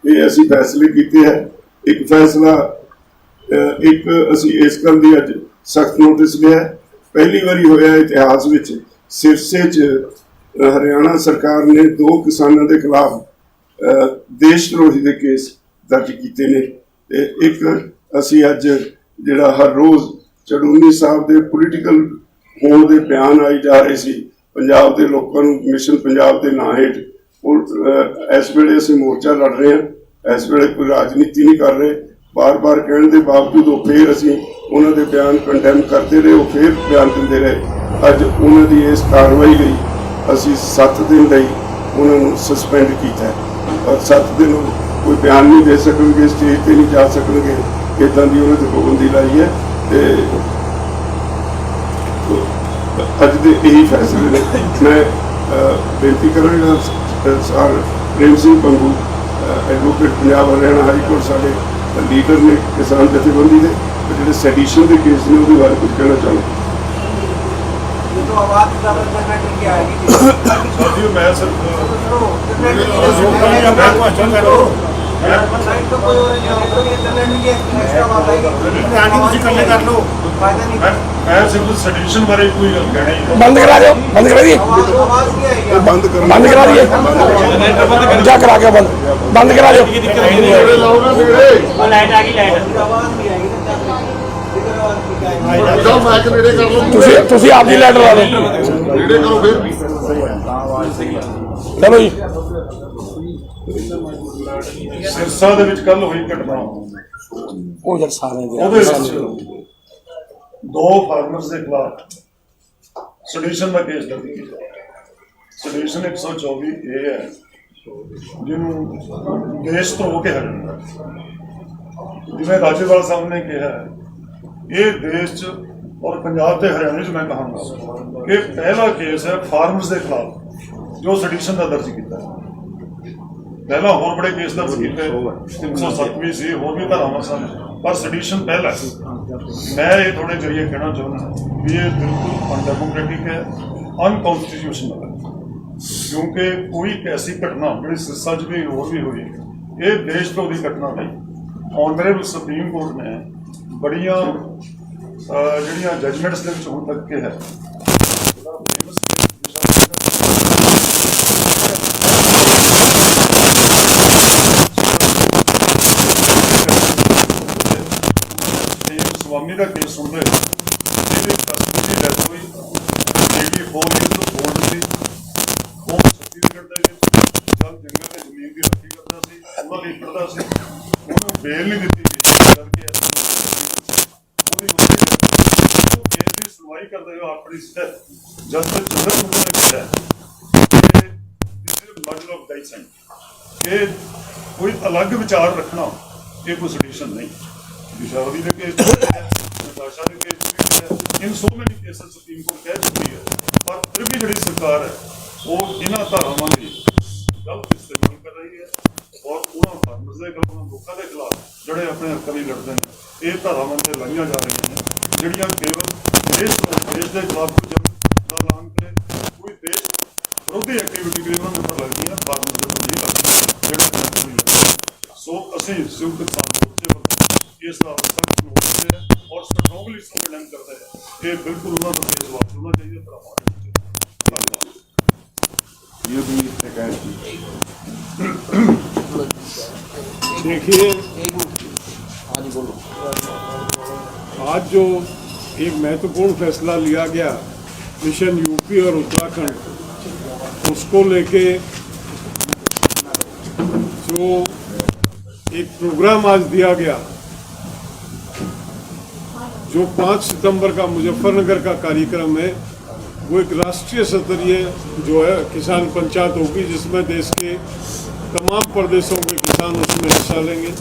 ये असी फैसले किए है। एक फैसला एक असी इस गल की अज सख्त नोटिस लिया। पहली बारी होया इतिहास में सिरसे च हरियाणा सरकार ने 2 किसानों के खिलाफ देशद्रोही के केस दर्ज किए ने। एक असी अज जिहड़ा हर रोज़ चढ़ूनी साहब के पोलीटिकल होने के बयान आई जा रहे सी पंजाब के लोगों को मिशन पंजाब के नाम हेठ इस वेले असीं मोर्चा लड़ रहे हैं। इस वेले कोई राजनीति नहीं कर रहे। बार बार कहने के बावजूद वो फिर असीं उन्हां दे बयान कंडेम करते रहे, वो फिर बयान देंदे रहे। अज उन्हां दी इस कार्रवाई लई असीं 7 दिन लई उन्हां नूं सस्पेंड किया है और 7 दिन कोई बयान नहीं दे सकणगे, स्टेज पर नहीं जा सकणगे, इदां दी उन्हां ते पाबंदी लाई है। अज दे यही फैसले ने। मैं बेनती करांगा sir Prem Singh Pangu advocate Punjab Haryana high court साडे लीडर ने किसान जथेबंदी के जो सैडिशन के केस ने उहदे बारे कुछ कहना चाहूँगा। बंद करा दो, बंद करा दिए, बंद करा दिए, जा करा के बंद करा दो। तुसी आपकी लाइट ला लो। चलो जी। सिरसा दे विच कल हुई घटना ਉਹ ਯਾਰ ਸਾਰੇ दो फार्मर्स के खिलाफ सडिशन का केस दर्ज किया। सडिशन 124 ए है जिन्होंने देश तो होके हटना। जिवें राजेवाल साहब ने कहा ये देश च और पंजाब के हरियाणा च मैं कहूँगा कि पहला केस है फार्मर्स के खिलाफ जो सडिशन का दर्ज किया। पहला होर बड़े केस दर्ज किए 307 से होर भी धारावां सन पर सडिशन पहला। मैं ये थोड़े जरिए कहना चाहूँगा भी ये बिल्कुल अनडेमोक्रेटिक है, अनकॉन्स्टिट्यूशनल है। क्योंकि कोई ऐसी घटना जी सिरसा च भी होर भी हुई ये देशद्रोही घटना नहीं। ऑनरेबल सुप्रीम कोर्ट ने बड़िया जड़ियाँ जजमेंट्स के हुण तक के है स्वामी का केस सुन रहे डेथ हुई 84 ईयर्स ओल्ड सी। वो छत्तीसगढ़ के जल जंगल में जमीन की रखी करता सी, पूरा लीडरता सी। उन्होंने बेल नहीं दी गई करके केस की सुनवाई करते हुए अपनी जज चंद्र ने कहा मर्डर ऑफ डाइसेंट कि कोई अलग विचार रखना ये कोई सडिशन नहीं। विशावरी के केस नताशा के case in so many cases supreme court कह चुकी है। पर फिर भी जी सरकार है वो इन्होंने धारावां की गलत इस्तेमाल कर रही है और उन्होंने फार्मर्स के खिलाफ लोगों के खिलाफ जोड़े अपने हकों लिए लड़ते हैं ये धारावां से लाइया जा रही हैं जड़ियाँ केवल देश के खिलाफ कोई जंग का ऐलान करे, कोई देश विरोधी एक्टिविटी भी उन्होंने पर लगती है, फार्मर्स के नहीं लगती। सो असीं संयुक्त किसान मोर्चे इस सख्त नोटिस है और स्ट्रॉन्गली इसको कंडेम करते हैं। ये बिल्कुल उन्होंने केस वापस होना चाहिए पर हमारे ये भी शिकायत की। देखिए आज जो एक महत्वपूर्ण फैसला लिया गया मिशन यूपी और उत्तराखंड उसको लेके जो एक प्रोग्राम आज दिया गया जो 5 सितंबर का मुजफ्फरनगर का कार्यक्रम है वो एक राष्ट्रीय स्तरीय जो है किसान पंचायत होगी जिसमें देश के तमाम प्रदेशों के किसान उसमें हिस्सा लेंगे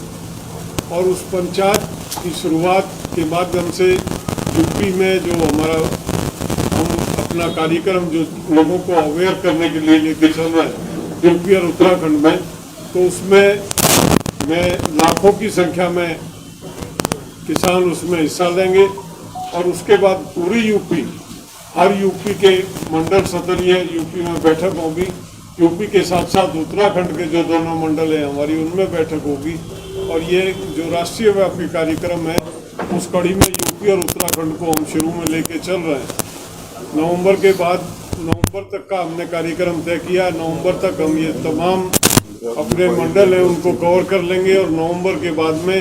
और उस पंचायत की शुरुआत के माध्यम से यूपी में जो हमारा हम अपना कार्यक्रम जो लोगों को अवेयर करने के लिए लेके चल रहे हैं यूपी और उत्तराखंड में, तो उसमें मैं लाखों की संख्या में किसान उसमें हिस्सा लेंगे और उसके बाद पूरी यूपी हर यूपी के मंडल स्तरीय यूपी में बैठक होगी यूपी के साथ साथ उत्तराखंड के जो दोनों मंडल हैं हमारी, उनमें बैठक होगी। और ये जो राष्ट्रीय व्यापी कार्यक्रम है उस कड़ी में यूपी और उत्तराखंड को हम शुरू में लेके चल रहे हैं। नवंबर के बाद, नवंबर तक का हमने कार्यक्रम तय किया। नवंबर तक हम ये तमाम अपने मंडल हैं उनको कवर कर लेंगे और नवंबर के बाद में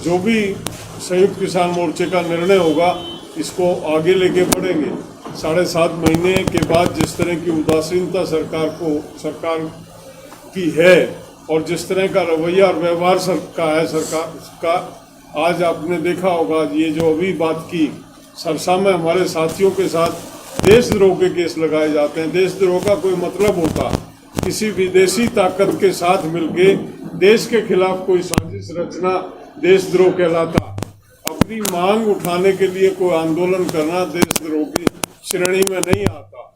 जो भी संयुक्त किसान मोर्चे का निर्णय होगा इसको आगे लेके बढ़ेंगे। 7.5 महीने के बाद जिस तरह की उदासीनता सरकार की है और जिस तरह का रवैया और व्यवहार सरकार का, आज आपने देखा होगा ये जो अभी बात की, सरसा में हमारे साथियों के साथ देशद्रोह के केस लगाए जाते हैं। देशद्रोह का कोई मतलब होता किसी विदेशी ताकत के साथ मिलके देश के खिलाफ कोई साजिश रचना देशद्रोह कहलाता। अपनी मांग उठाने के लिए कोई आंदोलन करना देशद्रोह की श्रेणी में नहीं आता।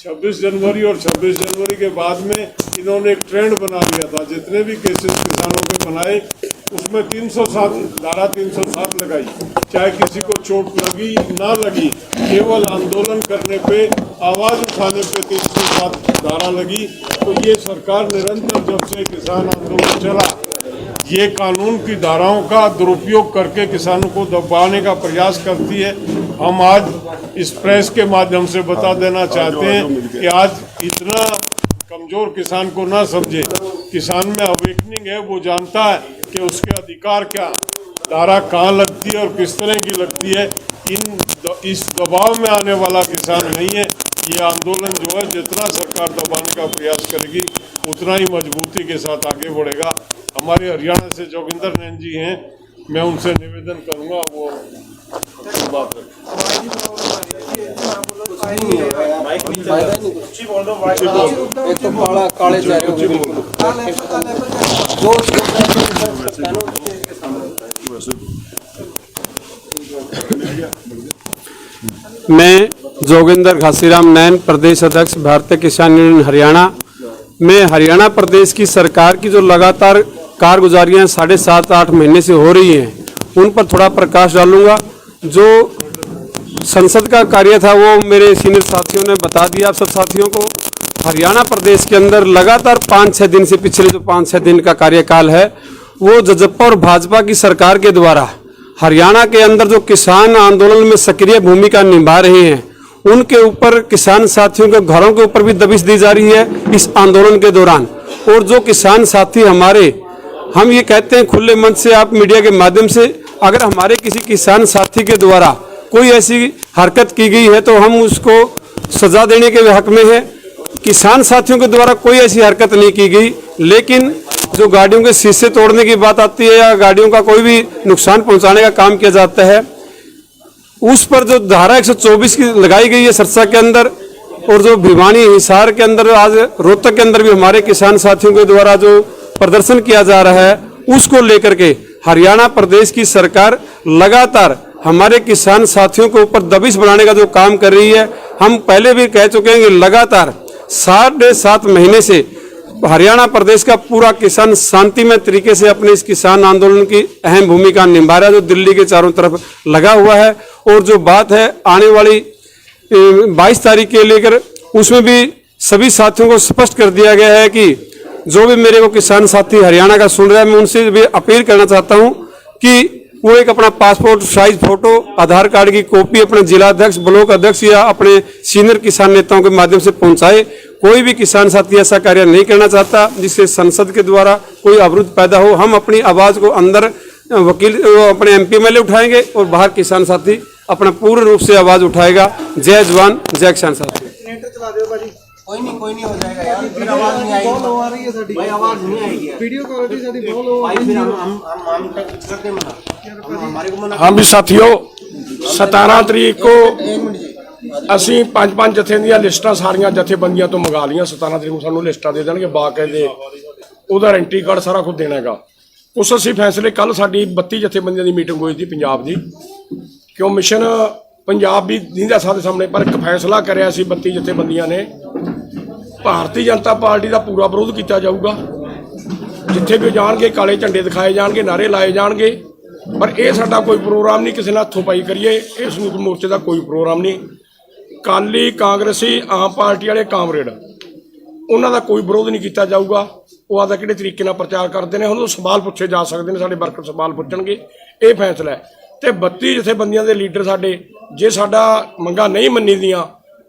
26 जनवरी और 26 जनवरी के बाद में इन्होंने एक ट्रेंड बना दिया था। जितने भी केसेस किसानों के बनाए उसमें 307 धारा 307 लगाई, चाहे किसी को चोट लगी ना लगी, केवल आंदोलन करने पे, आवाज उठाने पे 307 धारा लगी। तो ये सरकार निरंतर जब से किसान आंदोलन चला ये कानून की धाराओं का दुरुपयोग करके किसानों को दबाने का प्रयास करती है। हम आज इस प्रेस के माध्यम से बता देना चाहते हैं कि आज इतना कमजोर किसान को ना समझे। किसान में अवेकनिंग है, वो जानता है कि उसके अधिकार क्या, धारा कहाँ लगती है और किस तरह की लगती है। इस दबाव में आने वाला किसान नहीं है। ये आंदोलन जो है जितना सरकार दबाने का प्रयास करेगी उतना ही मजबूती के साथ आगे बढ़ेगा। हमारे हरियाणा से जोगिंदर नैन जी हैं, मैं उनसे निवेदन करूंगा वो बात मैं जोगिंदर घासीराम नैन, प्रदेश अध्यक्ष भारतीय किसान यूनियन हरियाणा। मैं हरियाणा प्रदेश की सरकार की जो लगातार कारगुजारियां 7.5-8 महीने से हो रही हैं उन पर थोड़ा प्रकाश डालूंगा। जो संसद का कार्य था वो मेरे सीनियर साथियों ने बता दिया आप सब साथियों को। हरियाणा प्रदेश के अंदर लगातार 5-6 दिन से, पिछले जो 5-6 दिन का कार्यकाल है वो जजप्पा और भाजपा की सरकार के द्वारा हरियाणा के अंदर जो किसान आंदोलन में सक्रिय भूमिका निभा रहे हैं उनके ऊपर, किसान साथियों के घरों के ऊपर भी दबिश दी जा रही है इस आंदोलन के दौरान। और जो किसान साथी हमारे, हम ये कहते हैं खुले मंच से, आप मीडिया के माध्यम से, अगर हमारे किसी किसान साथी के द्वारा कोई ऐसी हरकत की गई है तो हम उसको सजा देने के हक में है। किसान साथियों के द्वारा कोई ऐसी हरकत नहीं की गई, लेकिन जो गाड़ियों के शीशे तोड़ने की बात आती है या गाड़ियों का कोई भी नुकसान पहुंचाने का काम किया जाता है, उस पर जो धारा 124 की लगाई गई है सरसा के अंदर, और जो भिवानी हिसार के अंदर, आज रोहतक के अंदर भी हमारे किसान साथियों के द्वारा जो प्रदर्शन किया जा रहा है उसको लेकर के हरियाणा प्रदेश की सरकार लगातार हमारे किसान साथियों के ऊपर दबिश बनाने का जो काम कर रही है। हम पहले भी कह चुके हैं कि लगातार 7.5 महीने से हरियाणा प्रदेश का पूरा किसान शांतिमय तरीके से अपने इस किसान आंदोलन की अहम भूमिका निभा रहा है, जो दिल्ली के चारों तरफ लगा हुआ है। और जो बात है आने वाली 22 तारीख के लेकर, उसमें भी सभी साथियों को स्पष्ट कर दिया गया है कि जो भी मेरे को किसान साथी हरियाणा का सुन रहा है, मैं उनसे भी अपील करना चाहता हूं कि वो एक अपना पासपोर्ट साइज फोटो, आधार कार्ड की कॉपी अपने जिला अध्यक्ष, ब्लॉक अध्यक्ष या अपने सीनियर किसान नेताओं के माध्यम से पहुंचाए। कोई भी किसान साथी ऐसा कार्य नहीं करना चाहता जिससे संसद के द्वारा कोई अवरुद्ध पैदा हो। हम अपनी आवाज को अंदर वकील, अपने MP MLA उठाएंगे और बाहर किसान साथी अपना पूर्ण रूप से आवाज उठाएगा। जय जवान जय किसान साथी। कोई नहीं हो जाएगा यार, फिर आवाज नहीं आएगी, आ रही है साडी भाई, आवाज नहीं आएगी, वीडियो क्वालिटी साडी बहुत लो भाई। फिर हम करते मना, हमारे को मना। हम भी साथियों 17 तरीक को ਅਸੀਂ 5-5 ਜਥੇ ਦੀਆਂ ਲਿਸਟਾਂ ਸਾਰੀਆਂ ਜਥੇਬੰਦੀਆਂ ਤੋਂ ਮੰਗਾ ਲੀਆਂ। 17 ਤਰੀਕ ਨੂੰ ਸਾਨੂੰ ਲਿਸਟਾਂ ਦੇ ਦੇਣਗੇ, ਬਾਕਾਇਦੇ ਉਹਦਾ ਐਂਟਰੀ ਕਾਰਡ ਸਾਰਾ ਕੁਝ ਦੇਣਾ ਹੈਗਾ। ਉਸ ਅਸੀਂ ਫੈਸਲੇ, ਕੱਲ ਸਾਡੀ 32 ਜਥੇਬੰਦੀਆਂ ਦੀ ਮੀਟਿੰਗ ਹੋਈ ਸੀ ਪੰਜਾਬ ਦੀ, ਕਿਉਂ ਮਿਸ਼ਨ ਪੰਜਾਬ ਵੀ ਦਿੰਦਾ ਸਾਡੇ ਸਾਹਮਣੇ, ਪਰ ਇੱਕ ਫੈਸਲਾ ਕਰਿਆ ਸੀ 32 ਜਥੇਬੰਦੀਆਂ ਨੇ, ਭਾਰਤੀ ਜਨਤਾ ਪਾਰਟੀ ਦਾ ਪੂਰਾ ਵਿਰੋਧ ਕੀਤਾ ਜਾਊਗਾ। ਜਿੱਥੇ ਵੀ ਜਾਣਗੇ ਕਾਲੇ ਝੰਡੇ ਦਿਖਾਏ ਜਾਣਗੇ, ਨਾਰੇ ਲਾਏ ਜਾਣਗੇ, ਪਰ ਇਹ ਸਾਡਾ ਕੋਈ ਪ੍ਰੋਗਰਾਮ ਨਹੀਂ ਕਿਸੇ ਨਾਲ ਹੱਥੋਂ ਪਾਈ ਕਰੀਏ। ਇਹ ਸੰਯੁਕਤ ਮੋਰਚੇ ਦਾ ਕੋਈ ਪ੍ਰੋਗਰਾਮ ਨਹੀਂ। ਕਾਲੀ, ਕਾਂਗਰਸੀ, ਆਮ ਪਾਰਟੀ ਵਾਲੇ ਕਾਮਰੇਡ ਉਹਨਾਂ ਦਾ ਕੋਈ ਵਿਰੋਧ ਨਹੀਂ ਕੀਤਾ ਜਾਊਗਾ। ਉਹ ਆਦਾ ਕਿਹੜੇ ਤਰੀਕੇ ਨਾਲ ਪ੍ਰਚਾਰ ਕਰਦੇ ਨੇ, ਉਹਨਾਂ ਤੋਂ ਸਵਾਲ ਪੁੱਛੇ ਜਾ ਸਕਦੇ ਨੇ, ਸਾਡੇ ਵਰਕਰ ਸਵਾਲ ਪੁੱਛਣਗੇ। ਇਹ ਫੈਸਲਾ ਹੈ। ਤੇ 32 ਜਥੇਬੰਦੀਆਂ ਦੇ ਲੀਡਰ ਸਾਡੇ, ਜੇ ਸਾਡਾ ਮੰਗਾਂ ਨਹੀਂ ਮੰਨੀ ਦੀਆਂ,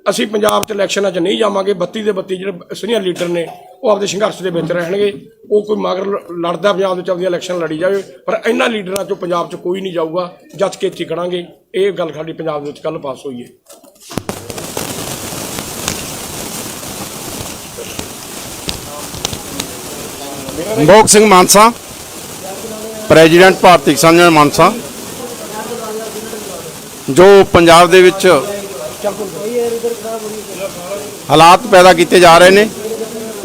ਅਸੀਂ ਪੰਜਾਬ 'ਚ ਇਲੈਕਸ਼ਨਾਂ 'ਚ ਨਹੀਂ ਜਾਵਾਂਗੇ। 32 ਦੇ 32 ਜਿਹੜੇ ਸੀਨੀਅਰ ਲੀਡਰ ਨੇ ਉਹ ਆਪਦੇ ਸੰਘਰਸ਼ ਦੇ ਵਿੱਚ ਰਹਿਣਗੇ। ਉਹ ਕੋਈ ਮਗਰ ਲੜਦਾ ਪੰਜਾਬ ਵਿੱਚ ਆਪਦੀਆਂ ਇਲੈਕਸ਼ਨ ਲੜੀ ਜਾਵੇ, ਪਰ ਇਹਨਾਂ ਲੀਡਰਾਂ 'ਚੋਂ ਪੰਜਾਬ 'ਚ ਕੋਈ ਨਹੀਂ ਜਾਊਗਾ। ਜੱਜ ਕੇ ਇੱਥੇ ਖੜਾਂਗੇ। ਇਹ ਗੱਲ ਸਾਡੀ ਪੰਜਾਬ ਦੇ ਵਿੱਚ ਕੱਲ੍ਹ ਪਾਸ ਹੋਈ ਹੈ। ਬੰਬੋਕ ਸਿੰਘ ਮਾਨਸਾ, ਪ੍ਰੈਜ਼ੀਡੈਂਟ ਭਾਰਤੀ ਕਿਸਾਨ ਯੂਨੀਅਨ ਮਾਨਸਾ। ਜੋ ਪੰਜਾਬ ਦੇ ਵਿੱਚ ਹਾਲਾਤ ਪੈਦਾ ਕੀਤੇ ਜਾ ਰਹੇ ਨੇ,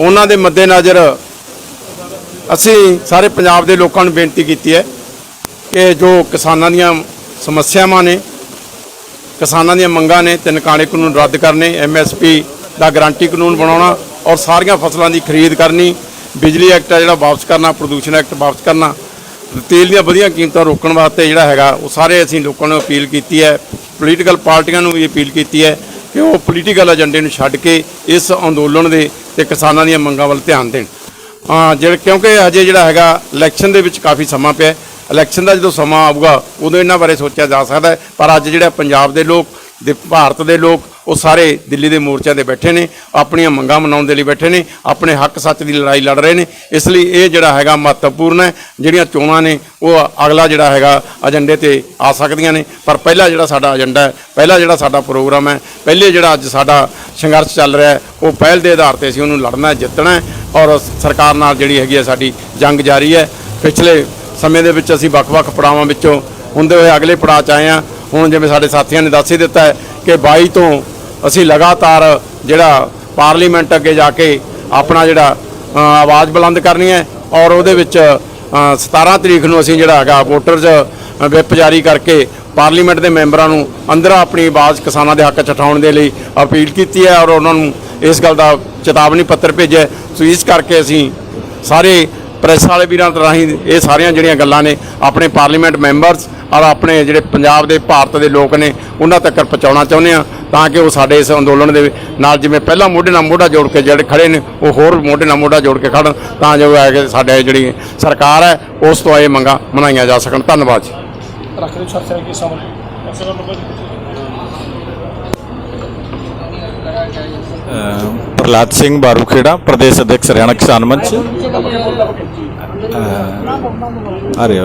ਉਹਨਾਂ ਦੇ ਮੱਦੇਨਜ਼ਰ ਅਸੀਂ ਸਾਰੇ ਪੰਜਾਬ ਦੇ ਲੋਕਾਂ ਨੂੰ ਬੇਨਤੀ ਕੀਤੀ ਹੈ ਕਿ ਜੋ ਕਿਸਾਨਾਂ ਦੀਆਂ ਸਮੱਸਿਆਵਾਂ ਨੇ, ਕਿਸਾਨਾਂ ਦੀਆਂ ਮੰਗਾਂ ਨੇ, 3 ਕਾਲੇ ਕਾਨੂੰਨ ਰੱਦ ਕਰਨੇ, MSP ਦਾ ਗਾਰੰਟੀ ਕਾਨੂੰਨ ਬਣਾਉਣਾ ਔਰ ਸਾਰੀਆਂ ਫਸਲਾਂ ਦੀ ਖਰੀਦ ਕਰਨੀ, ਬਿਜਲੀ ਐਕਟ ਜਿਹੜਾ ਵਾਪਸ ਕਰਨਾ, ਪ੍ਰਦੂਸ਼ਣ ਐਕਟ ਵਾਪਸ ਕਰਨਾ, ਤੇਲ ਦੀਆਂ ਵਧੀਆਂ ਕੀਮਤਾਂ ਰੋਕਣ ਵਾਸਤੇ ਜਿਹੜਾ ਹੈਗਾ ਉਹ ਸਾਰੇ ਅਸੀਂ ਲੋਕਾਂ ਨੂੰ ਅਪੀਲ ਕੀਤੀ ਹੈ। ਪੋਲੀਟੀਕਲ ਪਾਰਟੀਆਂ ਨੂੰ ਵੀ ਅਪੀਲ ਕੀਤੀ ਹੈ ਕਿ ਉਹ ਪੋਲੀਟੀਕਲ ਏਜੰਡੇ ਨੂੰ ਛੱਡ ਕੇ ਇਸ ਅੰਦੋਲਨ ਦੇ ਤੇ ਕਿਸਾਨਾਂ ਦੀਆਂ ਮੰਗਾਂ ਵੱਲ ਧਿਆਨ ਦੇਣ। ਕਿਉਂਕਿ ਅਜੇ ਜਿਹੜਾ ਹੈਗਾ ਇਲੈਕਸ਼ਨ ਦੇ ਵਿੱਚ ਕਾਫੀ ਸਮਾਂ ਪਿਆ। ਇਲੈਕਸ਼ਨ ਦਾ ਜਦੋਂ ਸਮਾਂ ਆਊਗਾ ਉਦੋਂ ਇਹਨਾਂ ਬਾਰੇ ਸੋਚਿਆ ਜਾ ਸਕਦਾ ਹੈ। ਪਰ ਅੱਜ ਜਿਹੜਾ ਪੰਜਾਬ ਦੇ ਲੋਕ, ਭਾਰਤ ਦੇ ਲੋਕ, ਉਹ ਸਾਰੇ ਦਿੱਲੀ ਦੇ ਮੋਰਚਿਆਂ 'ਤੇ ਬੈਠੇ ਨੇ, ਆਪਣੀਆਂ ਮੰਗਾਂ ਮਨਾਉਣ ਦੇ ਲਈ ਬੈਠੇ ਨੇ, ਆਪਣੇ ਹੱਕ ਸੱਚ ਦੀ ਲੜਾਈ ਲੜ ਰਹੇ ਨੇ। ਇਸ ਲਈ ਇਹ ਜਿਹੜਾ ਹੈਗਾ ਮਹੱਤਵਪੂਰਨ ਹੈ। ਜਿਹੜੀਆਂ ਚੋਣਾਂ ਨੇ ਉਹ ਅਗਲਾ ਜਿਹੜਾ ਹੈਗਾ ਏਜੰਡੇ 'ਤੇ ਆ ਸਕਦੀਆਂ ਨੇ, ਪਰ ਪਹਿਲਾ ਜਿਹੜਾ ਸਾਡਾ ਏਜੰਡਾ ਹੈ, ਪਹਿਲਾ ਜਿਹੜਾ ਸਾਡਾ ਪ੍ਰੋਗਰਾਮ ਹੈ, ਪਹਿਲੇ ਜਿਹੜਾ ਅੱਜ ਸਾਡਾ ਸੰਘਰਸ਼ ਚੱਲ ਰਿਹਾ ਹੈ, ਉਹ ਪਹਿਲ ਦੇ ਆਧਾਰ 'ਤੇ ਅਸੀਂ ਉਹਨੂੰ ਲੜਨਾ, ਜਿੱਤਣਾ ਹੈ। ਔਰ ਸਰਕਾਰ ਨਾਲ ਜਿਹੜੀ ਹੈਗੀ ਹੈ ਸਾਡੀ ਜੰਗ ਜਾਰੀ ਹੈ। ਪਿਛਲੇ ਸਮੇਂ ਦੇ ਵਿੱਚ ਅਸੀਂ ਵੱਖ-ਵੱਖ ਪੜਾਵਾਂ ਵਿੱਚੋਂ ਹੁੰਦੇ ਹੋਏ ਅਗਲੇ ਪੜਾਅ 'ਚ ਆਏ ਹਾਂ। ਹੁਣ ਜਿਵੇਂ ਸਾਡੇ ਸਾਥੀਆਂ ਨੇ ਦੱਸ ਹੀ ਦਿੱਤਾ ਹੈ ਕਿ 22 ਤੋਂ ਅਸੀਂ ਲਗਾਤਾਰ ਜਿਹੜਾ ਪਾਰਲੀਮੈਂਟ ਅੱਗੇ ਜਾ ਕੇ ਆਪਣਾ ਜਿਹੜਾ ਆਵਾਜ਼ ਬੁਲੰਦ ਕਰਨੀ ਹੈ। ਔਰ ਉਹਦੇ ਵਿੱਚ 17 ਤਰੀਕ ਨੂੰ ਅਸੀਂ ਜਿਹੜਾ ਹੈਗਾ ਵੋਟਰਜ਼ ਵਿਪ ਜਾਰੀ ਕਰਕੇ ਪਾਰਲੀਮੈਂਟ ਦੇ ਮੈਂਬਰਾਂ ਨੂੰ ਅੰਦਰ ਆਪਣੀ ਆਵਾਜ਼ ਕਿਸਾਨਾਂ ਦੇ ਹੱਕ 'ਚ ਉਠਾਉਣ ਦੇ ਲਈ ਅਪੀਲ ਕੀਤੀ ਹੈ ਔਰ ਉਹਨਾਂ ਨੂੰ ਇਸ ਗੱਲ ਦਾ ਚੇਤਾਵਨੀ ਪੱਤਰ ਭੇਜਿਆ। ਸੋ ਇਸ ਕਰਕੇ ਅਸੀਂ ਸਾਰੇ ਪ੍ਰੈਸ ਵਾਲੇ ਵੀਰਾਂ ਰਾਹੀਂ ਇਹ ਸਾਰੀਆਂ ਜਿਹੜੀਆਂ ਗੱਲਾਂ ਨੇ ਆਪਣੇ ਪਾਰਲੀਮੈਂਟ ਮੈਂਬਰਸ ਔਰ ਆਪਣੇ ਜਿਹੜੇ ਪੰਜਾਬ ਦੇ, ਭਾਰਤ ਦੇ ਲੋਕ ਨੇ, ਉਹਨਾਂ ਤੱਕ ਪਹੁੰਚਾਉਣਾ ਚਾਹੁੰਦੇ ਹਾਂ, ਤਾਂ ਕਿ ਉਹ ਸਾਡੇ ਇਸ ਅੰਦੋਲਨ ਦੇ ਨਾਲ ਜਿਵੇਂ ਪਹਿਲਾਂ ਮੋਢੇ ਨਾਲ ਮੋਢਾ ਜੋੜ ਕੇ ਜਿਹੜੇ ਖੜੇ ਨੇ, ਉਹ ਹੋਰ ਮੋਢੇ ਨਾਲ ਮੋਢਾ ਜੋੜ ਕੇ ਖੜਨ, ਤਾਂ ਜੋ ਹੈ ਕਿ ਸਾਡੇ ਜਿਹੜੀ ਸਰਕਾਰ ਹੈ ਉਸ ਤੋਂ ਇਹ ਮੰਗਾਂ ਮਨਾਈਆਂ ਜਾ ਸਕਣ। ਧੰਨਵਾਦ ਜੀ। प्रहलाद सिंह बारूखेड़ा, प्रदेश अध्यक्ष हरियाणा किसान मंच। अरे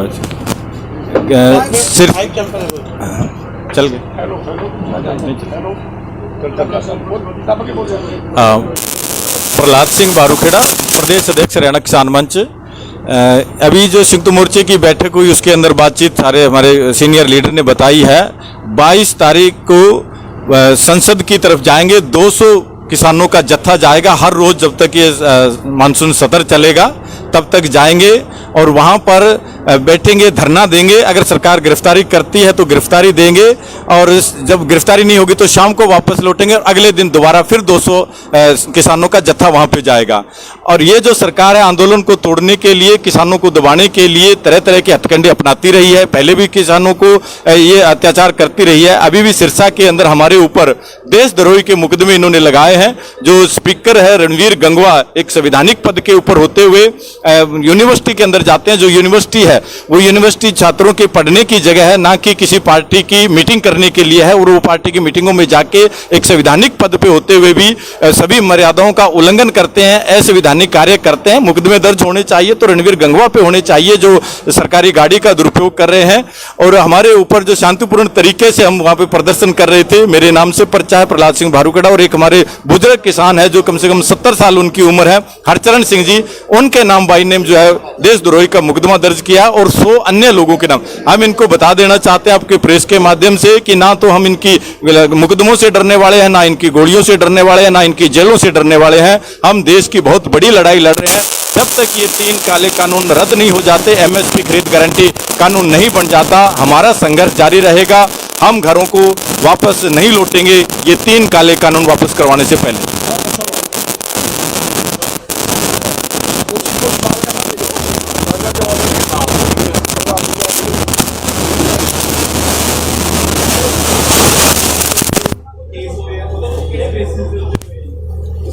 सिर्फ चल गए। प्रहलाद सिंह बारूखेड़ा, प्रदेश अध्यक्ष हरियाणा किसान मंच। अभी जो संयुक्त मोर्चे की बैठक हुई उसके अंदर बातचीत सारे हमारे सीनियर लीडर ने बताई है। 22 तारीख को संसद की तरफ जाएंगे। 200 किसानों का जत्था जाएगा हर रोज जब तक ये मानसून सत्र चलेगा तब तक जाएंगे और वहां पर बैठेंगे, धरना देंगे। अगर सरकार गिरफ्तारी करती है तो गिरफ्तारी देंगे और जब गिरफ्तारी नहीं होगी तो शाम को वापस लौटेंगे और अगले दिन दोबारा फिर 200 किसानों का जत्था वहां पे जाएगा। और ये जो सरकार है आंदोलन को तोड़ने के लिए, किसानों को दबाने के लिए तरह तरह के हथकंडे अपनाती रही है। पहले भी किसानों को ये अत्याचार करती रही है। अभी भी सिरसा के अंदर हमारे ऊपर देशद्रोही के मुकदमे इन्होंने लगाए हैं। जो स्पीकर है रणवीर गंगवा, एक संवैधानिक पद के ऊपर होते हुए यूनिवर्सिटी के अंदर जाते हैं। जो यूनिवर्सिटी है वो यूनिवर्सिटी छात्रों के पढ़ने की जगह है, ना कि किसी पार्टी की मीटिंग करने के लिए है। और वो पार्टी की मीटिंगों में जाके एक संवैधानिक पद पे होते हुए भी सभी मर्यादाओं का उल्लंघन करते हैं, असंवैधानिक कार्य करते हैं। मुकदमे दर्ज होने चाहिए तो रणवीर गंगवा पे होने चाहिए जो सरकारी गाड़ी का दुरुपयोग कर रहे हैं। और हमारे ऊपर जो शांतिपूर्ण तरीके से हम वहां पे प्रदर्शन कर रहे थे, मेरे नाम से पर्चा है, प्रहलाद सिंह बारूखेड़ा, और एक हमारे बुजुर्ग किसान है जो कम से कम 70 साल उनकी उम्र है, हरचरण सिंह जी, उनके नाम बाई नेम जो है देशद्रोही का मुकदमा दर्ज किया और 100 अन्य लोगों के नाम। हम इनको बता देना चाहते हैं आपके प्रेस के माध्यम से कि ना तो हम इनकी मुकदमों से डरने वाले हैं, ना इनकी गोलियों से डरने वाले हैं, ना इनकी जेलों से डरने वाले हैं। हम देश की बहुत बड़ी लड़ाई लड़ रहे हैं। जब तक ये 3 काले कानून रद्द नहीं हो जाते, MSP खरीद गारंटी कानून नहीं बन जाता, हमारा संघर्ष जारी रहेगा। हम घरों को वापस नहीं लौटेंगे ये 3 काले कानून वापस करवाने से पहले।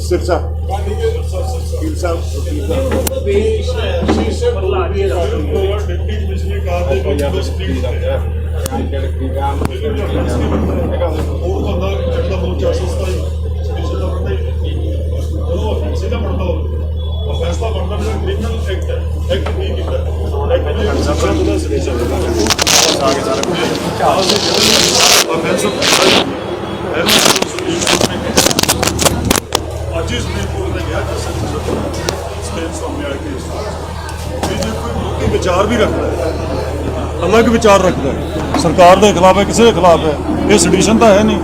सिरसा डिप्टी कमिश्नर फैसला बनता है क्रिमिनल एक्ट है, एक्ट नहीं किया ਅੱਜ ਹੀ ਸੁਪਰੀਮ ਕੋਰਟ ਨੇ ਕਿਹਾ ਸਟੇਟ ਸਾਹਮਣੇ ਆ ਕੇ ਜੇ ਕੋਈ ਲੋਕੀ ਵਿਚਾਰ ਵੀ ਰੱਖਦਾ ਹੈ, ਅਲੱਗ ਵਿਚਾਰ ਰੱਖਦਾ ਹੈ, ਸਰਕਾਰ ਦੇ ਖਿਲਾਫ ਹੈ, ਕਿਸੇ ਦੇ ਖਿਲਾਫ ਹੈ, ਇਹ ਸੈਡੀਸ਼ਨ ਤਾਂ ਹੈ ਨਹੀਂ,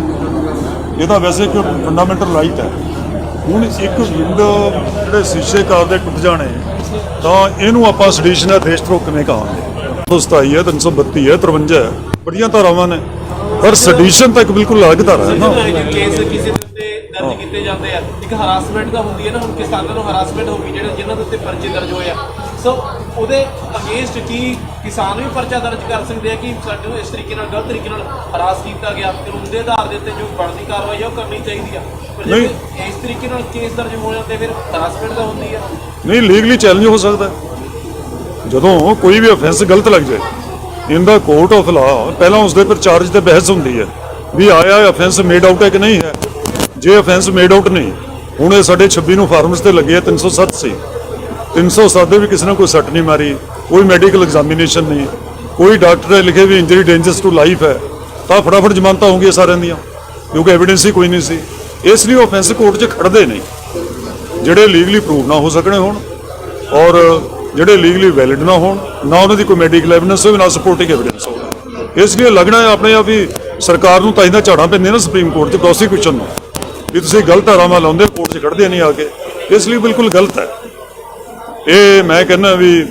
ਇਹ ਤਾਂ ਵੈਸੇ ਇੱਕ ਫੰਡਾਮੈਂਟਲ ਰਾਈਟ ਹੈ। ਹੁਣ ਇੱਕ ਵਿੰਡੋ ਜਿਹੜੇ ਸ਼ੀਸ਼ੇ ਕਾਰ ਦੇ ਟੁੱਟ ਜਾਣੇ ਤਾਂ ਇਹਨੂੰ ਆਪਾਂ ਸੈਡੀਸ਼ਨ ਦਾ ਦੇਸ਼ ਧਰੋਹ ਕਿਵੇਂ ਕਹਾਂਗੇ। 227 ਹੈ, 332 ਹੈ, 53 ਹੈ, ਬੜੀਆਂ ਧਾਰਾਵਾਂ ਨੇ, ਪਰ ਸੈਡੀਸ਼ਨ ਤਾਂ ਇੱਕ ਬਿਲਕੁਲ ਅਲੱਗ ਧਾਰਾ ਹੈ ਨਾ। ਕੇਸ ਕਿਸੇ ਦੇ ਉੱਤੇ ਦਰਜ ਕੀਤੇ ਜਾਂਦੇ ਆ, ਇੱਕ ਹਰਾਸਮੈਂਟ ਦਾ ਹੁੰਦੀ ਹੈ ਨਾ, ਹੁਣ ਕਿਸਾਨਾਂ ਨੂੰ ਹਰਾਸਮੈਂਟ ਹੋ ਗਈ ਜਿਹੜੇ ਜਿਨ੍ਹਾਂ ਦੇ ਉੱਤੇ ਪਰਚੇ ਦਰਜ ਹੋਏ ਆ, ਸੋ ਉਹਦੇ ਅਗੇਂਸਟ ਕੀ ਕਿਸਾਨ ਵੀ ਪਰਚਾ ਦਰਜ ਕਰ ਸਕਦੇ ਆ ਕਿ ਸਾਨੂੰ ਇਸ ਤਰੀਕੇ ਨਾਲ ਗਲਤ ਤਰੀਕੇ ਨਾਲ ਹਰਾਸ ਕੀਤਾ ਗਿਆ, ਕਾਨੂੰਨ ਦੇ ਆਧਾਰ ਦੇ ਉੱਤੇ ਜੋ ਬਣਦੀ ਕਾਰਵਾਈ ਆ ਉਹ ਕਰਨੀ ਚਾਹੀਦੀ ਆ, ਪਰ ਜੇ ਇਸ ਤਰੀਕੇ ਨਾਲ ਕੇਸ ਦਰਜ ਹੋ ਜਾਂਦੇ ਫਿਰ ਹਰਾਸਮੈਂਟ ਤਾਂ ਹੁੰਦੀ ਆ। ਨਹੀਂ, ਲੀਗਲੀ ਚੈਲੰਜ ਹੋ ਸਕਦਾ ਜਦੋਂ ਕੋਈ ਵੀ ਆਫੈਂਸ ਗਲਤ ਲੱਗ ਜਾਏ ਇਨ ਦਾ ਕੋਰਟ ਆਫ ਲਾ, ਪਹਿਲਾਂ ਉਸਦੇ ਪਰ ਚਾਰਜ ਤੇ ਬਹਿਸ ਹੁੰਦੀ ਹੈ ਵੀ ਆਇਆ ਆਫੈਂਸ ਮੇਡ ਆਊਟ ਹੈ ਕਿ ਨਹੀਂ ਹੈ। ਜੇ ਆਫੈਂਸ ਮੇਡ ਆਊਟ ਨਹੀਂ, ਹੁਣ ਇਹ ਸਾਡੇ 26 ਨੂੰ ਫਾਰਮਸ ਤੇ ਲੱਗੇ ਆ, 307 ਸੀ, 307 ਦੇ ਵੀ ਕਿਸੇ ਨੇ ਕੋਈ ਸੱਟ ਨਹੀਂ ਮਾਰੀ, ਕੋਈ ਮੈਡੀਕਲ ਐਗਜ਼ਾਮੀਨੇਸ਼ਨ ਨਹੀਂ, ਕੋਈ ਡਾਕਟਰ ਨੇ ਲਿਖੇ ਵੀ ਇੰਜਰੀ ਡੇਂਜਰਸ ਟੂ ਲਾਈਫ ਹੈ, ਤਾਂ ਫਟਾਫਟ ਜ਼ਮਾਨਤਾਂ ਹੋਣਗੀਆਂ ਸਾਰਿਆਂ ਦੀਆਂ, ਕਿਉਂਕਿ ਐਵੀਡੈਂਸ ਹੀ ਕੋਈ ਨਹੀਂ ਸੀ। ਇਸ ਲਈ ਆਫੈਂਸ ਕੋਰਟ 'ਚ ਖੜਦੇ ਨਹੀਂ, ਜਿਹੜੇ ਲੀਗਲੀ ਪ੍ਰੂਵ ਨਾ ਹੋ ਸਕਣੇ ਹੋਣ ਔਰ ਜਿਹੜੇ ਲੀਗਲੀ ਵੈਲਿਡ ਨਾ ਹੋਣ, ਨਾ ਉਹਨਾਂ ਦੀ ਕੋਈ ਮੈਡੀਕਲ ਐਵੀਡੈਂਸ ਹੋਵੇ, ਨਾ ਸਪੋਰਟਿੰਗ ਐਵੀਡੈਂਸ ਹੋਵੇ। ਇਸ ਲਈ ਲੱਗਣਾ ਹੈ ਆਪਣੇ ਆਪ ਹੀ ਸਰਕਾਰ ਨੂੰ ਤਾਂ ਇਹਦਾ ਝਾੜਾਂ ਪੈਂਦੀਆਂ ਨਾ ਸੁਪਰੀਮ ਕੋਰਟ 'ਚ ਪ੍ਰੋਸੀਕਿਊਸ਼ਨ ਨੂੰ ਵੀ ਤੁਸੀਂ ਗਲਤ ਧਾਰਾਵਾਂ ਲਾਉਂਦੇ, ਕੋਰਟ 'ਚ ਖੜਦੇ ਨਹੀਂ ਆ ਕੇ, ਇਸ ਲਈ ਬਿਲਕੁਲ ਗਲਤ ਹੈ। ਇਹ ਮੈਂ ਕਹਿੰਦਾ ਵੀ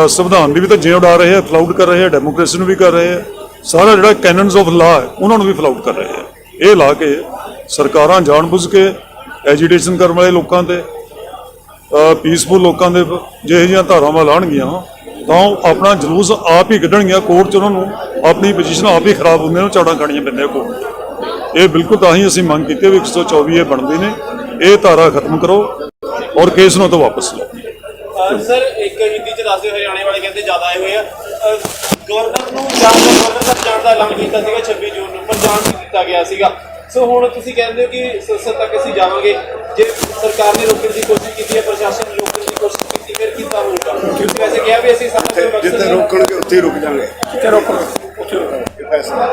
ਸੰਵਿਧਾਨ ਦੀ ਵੀ ਤਾਂ ਜੇ ਉਡਾ ਰਹੇ ਆ, ਫਲਾਊਟ ਕਰ ਰਹੇ ਆ, ਡੈਮੋਕ੍ਰੇਸੀ ਨੂੰ ਵੀ ਕਰ ਰਹੇ ਆ, ਸਾਰਾ ਜਿਹੜਾ ਕੈਨਨਸ ਆਫ ਲਾ ਹੈ ਉਹਨਾਂ ਨੂੰ ਵੀ ਫਲਾਊਟ ਕਰ ਰਹੇ ਆ। ਇਹ ਲਾ ਕੇ ਸਰਕਾਰਾਂ ਜਾਣਬੁੱਝ ਕੇ ਐਜੀਟੇਸ਼ਨ ਕਰਨ ਵਾਲੇ ਲੋਕਾਂ ਤੇ, ਪੀਸਫੁਲ ਲੋਕਾਂ ਦੇ ਜੇ ਇਹ ਜਿਹੀਆਂ ਧਾਰਾਵਾਂ ਲਾਉਣਗੀਆਂ ਤਾਂ ਉਹ ਆਪਣਾ ਜਲੂਸ ਆਪ ਹੀ ਕੱਢਣਗੀਆਂ, ਕੋਰਟ 'ਚ ਉਹਨਾਂ ਨੂੰ ਆਪਣੀ ਪੋਜੀਸ਼ਨ ਆਪ ਹੀ ਖਰਾਬ ਹੁੰਦੀਆਂ ਨੇ, ਝਾੜਾਂ ਖਾਣੀਆਂ ਪੈਂਦੀਆਂ ਕੋਰਟ। ਇਹ ਬਿਲਕੁਲ ਤਾਂ ਹੀ ਅਸੀਂ ਮੰਗ ਕੀਤੀ ਵੀ 124 ਇਹ ਬਣਦੇ ਨੇ, ਇਹ ਧਾਰਾ ਖਤਮ ਕਰੋ ਔਰ ਕੇਸ ਨੂੰ ਤੋਂ ਵਾਪਸ ਲਓ। ਸਰ ਇੱਕ ਹਿੰਦੀ ਚ ਦੱਸਦੇ ਹਰਿਆਣੇ ਵਾਲੇ ਕਹਿੰਦੇ ਜ਼ਿਆਦਾ ਆਏ ਹੋਏ ਆ, ਗਵਰਨਰ ਨੂੰ ਗਵਰਨਰ ਸਾਹਿਬ ਜਾਣ ਦਾ ਐਲਾਨ ਕੀਤਾ ਸੀਗਾ 26 ਜੂਨ ਨੂੰ, ਪਰ ਜਾਣ ਨਹੀਂ ਦਿੱਤਾ ਗਿਆ ਸੀਗਾ। ਸੋ ਹੁਣ ਤੁਸੀਂ ਕਹਿੰਦੇ ਹੋ ਕਿ ਸੰਸਦ ਤੱਕ ਅਸੀਂ ਜਾਵਾਂਗੇ, ਜੇ ਸਰਕਾਰ ਨੇ ਰੋਕਣ ਦੀ ਕੋਸ਼ਿਸ਼ ਕੀਤੀ ਹੈ, ਪ੍ਰਸ਼ਾਸਨ ਨੇ ਰੋਕਣ ਦੀ ਕੋਸ਼ਿਸ਼ ਕੀਤੀ, ਫਿਰ ਕਿੱਦਾਂ ਹੋਊਗਾ? ਤੁਸੀਂ ਵੈਸੇ ਕਿਹਾ ਵੀ ਅਸੀਂ ਜਿੱਥੇ ਰੋਕਣਗੇ ਉੱਥੇ ਹੀ ਰੁਕ ਜਾਣਗੇ, ਕਿਤੇ ਰੋਕੋ ਉੱਥੇ ਫੈਸਲਾ।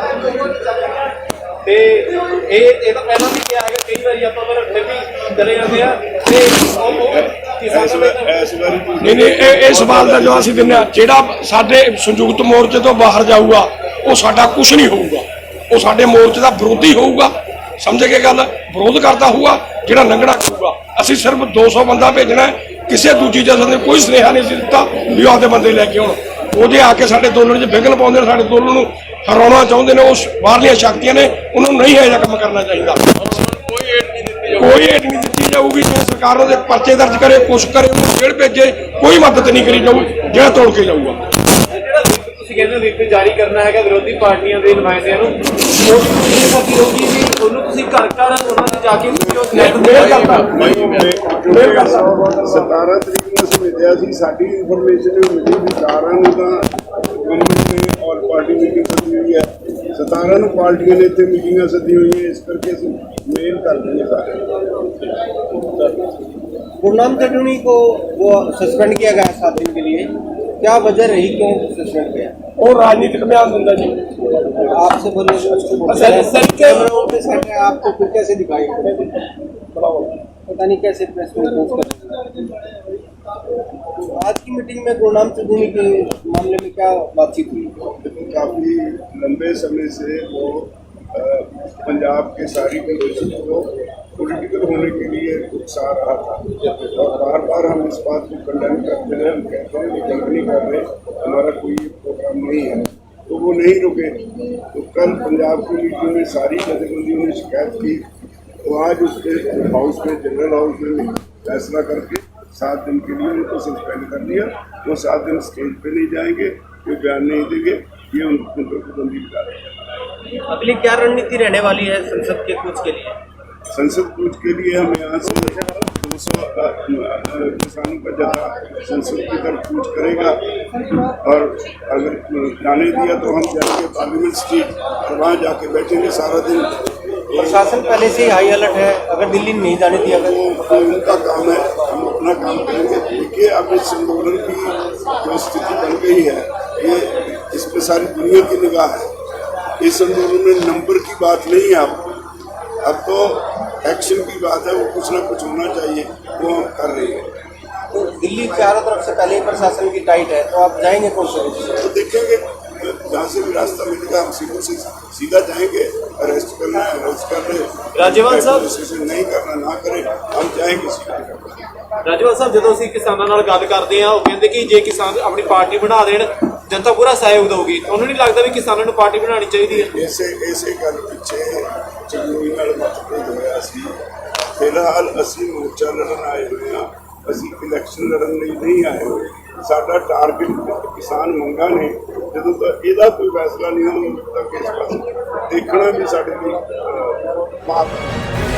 ਤੇ ਇਹ ਤਾਂ ਪਹਿਲਾਂ ਵੀ ਕਿਹਾ ਹੈਗਾ ਕਈ ਵਾਰੀ, ਆਪਾਂ ਪਰ ਫਿਰ ਵੀ ਡਰੇ ਜਾਂਦੇ ਆ ਤੇ ਕਿਸਾਨਾਂ ਨੇ ਨਹੀਂ ਇਹ ਸਵਾਲ ਦਾ ਜਵਾਬ ਅਸੀਂ ਦਿੰਦੇ ਹਾਂ, ਜਿਹੜਾ ਸਾਡੇ ਸੰਯੁਕਤ ਮੋਰਚੇ ਤੋਂ ਬਾਹਰ ਜਾਊਗਾ ਉਹ ਸਾਡਾ ਕੁਝ ਨਹੀਂ ਹੋਊਗਾ, ਉਹ ਸਾਡੇ ਮੋਰਚੇ ਦਾ ਵਿਰੋਧੀ ਹੋਊਗਾ, ਸਮਝ ਕੇ ਗੱਲ, ਵਿਰੋਧ ਕਰਦਾ ਹੋਊਗਾ, ਜਿਹੜਾ ਲੰਗੜਾ ਹੋਊਗਾ। ਅਸੀਂ ਸਿਰਫ 200 ਬੰਦਾ ਭੇਜਣਾ, ਕਿਸੇ ਦੂਜੀ ਜਥੇ ਨੇ ਕੋਈ ਸੁਨੇਹਾ ਨਹੀਂ ਦਿੱਤਾ ਵੀ ਆਪਦੇ ਬੰਦੇ ਲੈ ਕੇ ਆਉਣ। ਉਹਦੇ ਆ ਕੇ ਸਾਡੇ ਅੰਦੋਲਨ 'ਚ ਵਿਘਨ ਪਾਉਂਦੇ ਨੇ, ਸਾਡੇ ਅੰਦੋਲਨ ਨੂੰ ਹਰਾਉਣਾ ਚਾਹੁੰਦੇ ਨੇ, ਉਸ ਬਾਹਰਲੀਆਂ ਸ਼ਕਤੀਆਂ ਨੇ, ਉਹਨਾਂ ਨੂੰ ਨਹੀਂ ਇਹੋ ਜਿਹਾ ਕੰਮ ਕਰਨਾ ਚਾਹੀਦਾ। ਕੋਈ ਏਡ ਨਹੀਂ ਦਿੱਤੀ ਜਾਊਗੀ, ਜੇ ਸਰਕਾਰ ਉਹਦੇ ਪਰਚੇ ਦਰਜ ਕਰੇ, ਕੁਛ ਕਰੇ, ਉਹਨੂੰ ਜੇਲ੍ਹ ਭੇਜੇ, ਕੋਈ ਮਦਦ ਨਹੀਂ ਕਰੀ ਜਾਊ, ਜਿਹੜਾ ਤੋੜ ਕੇ ਜਾਊਗਾ। ਤੁਸੀਂ ਕਹਿੰਦੇ ਵਿਪ ਜਾਰੀ ਕਰਨਾ ਹੈਗਾ ਵਿਰੋਧੀ ਪਾਰਟੀਆਂ ਦੇ ਨੁਮਾਇੰਦਿਆਂ ਨੂੰ, ਹੋਗੀ ਵੀ ਉਹਨੂੰ ਤੁਸੀਂ ਘਰ ਘਰ ਉਹਨਾਂ ਦੇ ਜਾ ਕੇ ਮੇਲ ਕਰਦਾ 17 ਤਰੀਕ ਨੂੰ ਅਸੀਂ ਮਿਲਿਆ ਸੀ, ਸਾਡੀ ਇਨਫੋਰਮੇਸ਼ਨ ਮਿਲੀ ਵੀ 4 ਨੂੰ ਤਾਂ ਗਵਰਨਮੈਂਟ ਨੇ ਆਲ ਪਾਰਟੀ ਮੀਟਿੰਗ ਸੱਦੀ ਹੋਈ ਹੈ, 17 ਨੂੰ ਪਾਰਟੀਆਂ ਨੇ ਇੱਥੇ ਮੀਟਿੰਗਾਂ ਸੱਦੀ ਹੋਈਆਂ, ਇਸ ਕਰਕੇ ਅਸੀਂ ਮੇਲ ਕਰ ਦਿੰਦੇ ਸਾਰੇ। गुरनाम चटनी को वो सस्पेंड किया गया 7 दिन के लिए, क्या वजह रही, क्यों सस्पेंड किया? और राजनीतिक बयान दिंदा जी, आपसे बोले आपको फिर कैसे दिखाई, पता नहीं कैसे प्रेस कॉन्फ्रेंस कर। आज की मीटिंग में गुरनाम चटनी के मामले में क्या बातचीत हुई? काफ़ी लंबे समय से वो पंजाब के सारी कंडीशन को पॉलिटिकल होने के लिए उकसा रहा था और बार बार हम इस बात को कंडेम करते रहे, हम कहते हैं कि जंग नहीं कर रहे, हमारा कोई प्रोग्राम नहीं है, तो वो नहीं रुके। तो कल पंजाब की मीटिंग में सारी जथेबंदियों ने शिकायत की, तो आज उसके हाउस में, जनरल हाउस में फैसला करके 7 दिन के लिए उनको सस्पेंड कर दिया। वो 7 दिन स्टेज पे नहीं जाएंगे, ये बयान नहीं देंगे, ये उनको बंदी लगा रहे हैं। अगली क्या रणनीति रहने वाली है संसद के कूच के लिए? संसद कूच के लिए हम यहाँ से परसों किसानों का जथा संसद की तरफ कूच करेगा और अगर जाने दिया तो हम जाएंगे पार्लियामेंट स्ट्रीट और वहाँ जाके बैठेंगे सारा दिन। प्रशासन पहले से ही हाई अलर्ट है, अगर दिल्ली नहीं जाने दिया तो उनका काम है, हम अपना काम करेंगे। देखिए अब इस आंदोलन की जो स्थिति बन गई है ये इस पे सारी दुनिया की निगाह है। इस आंदोलन में नंबर की बात नहीं है, अब तो एक्शन की बात है। वो कुछ ना कुछ होना चाहिए, वो हम कर रहे हैं। तो दिल्ली चारों तरफ से पहले ही प्रशासन की टाइट है, तो आप जाएंगे कौन से? तो देखेंगे जहाँ से भी रास्ता मिलेगा हम सीधा जाएंगे। अरेस्ट करना है अरेस्ट कर ले, राज्यपाल साहब नहीं करना ना करें, हम जाएंगे सीधा। ਰਾਜਵਾਲ ਸਾਹਿਬ ਜਦੋਂ ਅਸੀਂ ਕਿਸਾਨਾਂ ਨਾਲ ਗੱਲ ਕਰਦੇ ਆ ਉਹ ਕਹਿੰਦੇ ਕਿ ਜੇ ਕਿਸਾਨ ਆਪਣੀ ਪਾਰਟੀ ਬਣਾ ਦੇਣ ਜਨਤਾ ਪੂਰਾ ਸਹਿਯੋਗ ਦੇਊਗੀ। ਤੁਹਾਨੂੰ ਨਹੀਂ ਲੱਗਦਾ ਵੀ ਕਿਸਾਨਾਂ ਨੂੰ ਪਾਰਟੀ ਬਣਾਉਣੀ ਚਾਹੀਦੀ ਹੈ? ਇਸੇ ਗੱਲ ਪਿੱਛੇ ਚੰਗੋਈ ਨਾਲ ਮਤਭੇਦ ਹੋਇਆ ਸੀ। ਫਿਲਹਾਲ ਅਸੀਂ ਮੋਰਚਾ ਲੜਨ ਆਏ ਹੋਏ ਹਾਂ, ਅਸੀਂ ਇਲੈਕਸ਼ਨ ਲੜਨ ਲਈ ਨਹੀਂ ਆਏ ਹੋਏ। ਸਾਡਾ ਟਾਰਗੇਟ ਕਿਸਾਨ ਮੰਗਾਂ ਨੇ। ਜਦੋਂ ਤੱਕ ਇਹਦਾ ਕੋਈ ਫੈਸਲਾ ਨਹੀਂ ਹੁੰਦਾ, ਉਦੋਂ ਤੱਕ ਇਸ ਪਾਸੇ ਦੇਖਣਾ ਵੀ ਸਾਡੇ ਲਈ ਪਾਪ ਹੈ।